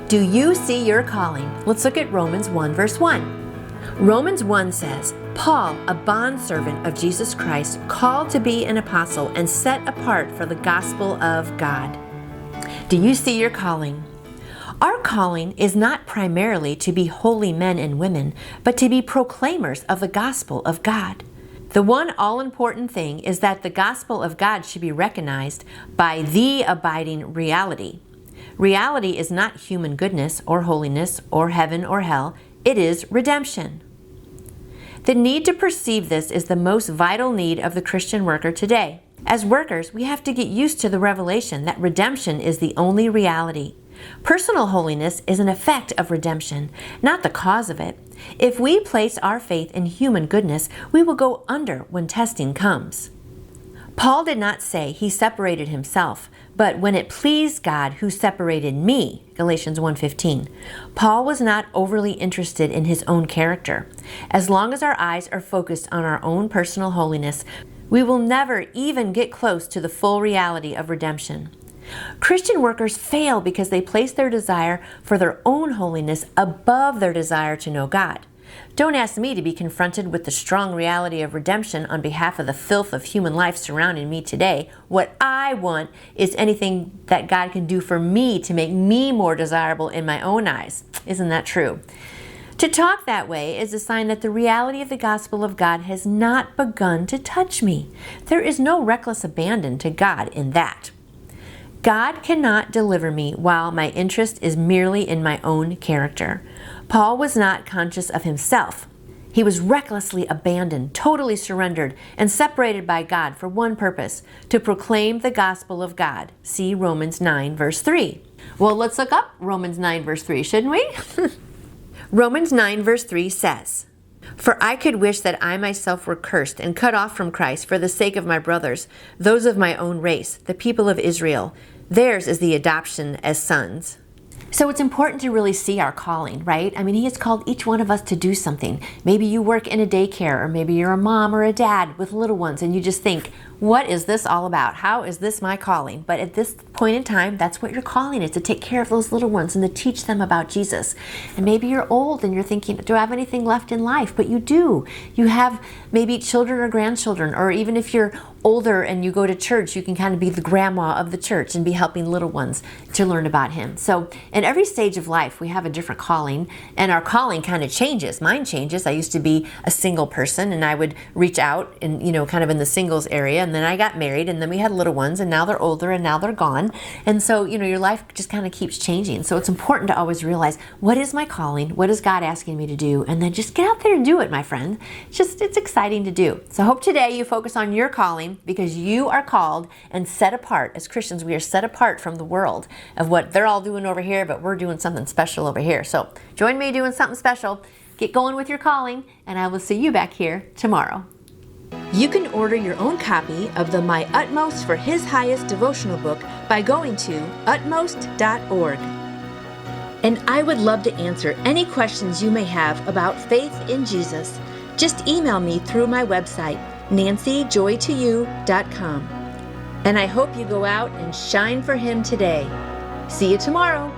Do you see your calling? Let's look at Romans 1 verse 1. Romans 1 says, Paul, a bondservant of Jesus Christ, called to be an apostle and set apart for the gospel of God. Do you see your calling? Our calling is not primarily to be holy men and women, but to be proclaimers of the gospel of God. The one all-important thing is that the gospel of God should be recognized by the abiding reality. Reality is not human goodness or holiness or heaven or hell. It is redemption. The need to perceive this is the most vital need of the Christian worker today. As workers, we have to get used to the revelation that redemption is the only reality. Personal holiness is an effect of redemption, not the cause of it. If we place our faith in human goodness, we will go under when testing comes. Paul did not say he separated himself, but when it pleased God who separated me, Galatians 1:15. Paul was not overly interested in his own character. As long as our eyes are focused on our own personal holiness, we will never even get close to the full reality of redemption. Christian workers fail because they place their desire for their own holiness above their desire to know God. Don't ask me to be confronted with the strong reality of redemption on behalf of the filth of human life surrounding me today. What I want is anything that God can do for me to make me more desirable in my own eyes. Isn't that true? To talk that way is a sign that the reality of the gospel of God has not begun to touch me. There is no reckless abandon to God in that. God cannot deliver me while my interest is merely in my own character. Paul was not conscious of himself. He was recklessly abandoned, totally surrendered, and separated by God for one purpose, to proclaim the gospel of God. See Romans 9, verse 3. Well, let's look up Romans 9, verse 3, shouldn't we? Romans 9, verse 3 says, For I could wish that I myself were cursed and cut off from Christ for the sake of my brothers, those of my own race, the people of Israel. Theirs is the adoption as sons. So it's important to really see our calling, right? I mean, He has called each one of us to do something. Maybe you work in a daycare, or maybe you're a mom or a dad with little ones, and you just think, what is this all about? How is this my calling? But at this point in time, that's what your calling is, to take care of those little ones and to teach them about Jesus. And maybe you're old and you're thinking, do I have anything left in life? But you do. You have maybe children or grandchildren, or even if you're older and you go to church, you can kind of be the grandma of the church and be helping little ones to learn about Him. So in every stage of life, we have a different calling, and our calling kind of changes. Mine changes. I used to be a single person, and I would reach out and, kind of in the singles area. And then I got married, and then we had little ones, and now they're older, and now they're gone. And so, your life just kind of keeps changing. So it's important to always realize, what is my calling? What is God asking me to do? And then just get out there and do it, my friend. It's exciting to do. So I hope today you focus on your calling, because you are called and set apart. As Christians, we are set apart from the world of what they're all doing over here, but we're doing something special over here. So join me doing something special. Get going with your calling, and I will see you back here tomorrow. You can order your own copy of the My Utmost for His Highest devotional book by going to utmost.org. And I would love to answer any questions you may have about faith in Jesus. Just email me through my website, nancyjoytoyou.com. And I hope you go out and shine for Him today. See you tomorrow.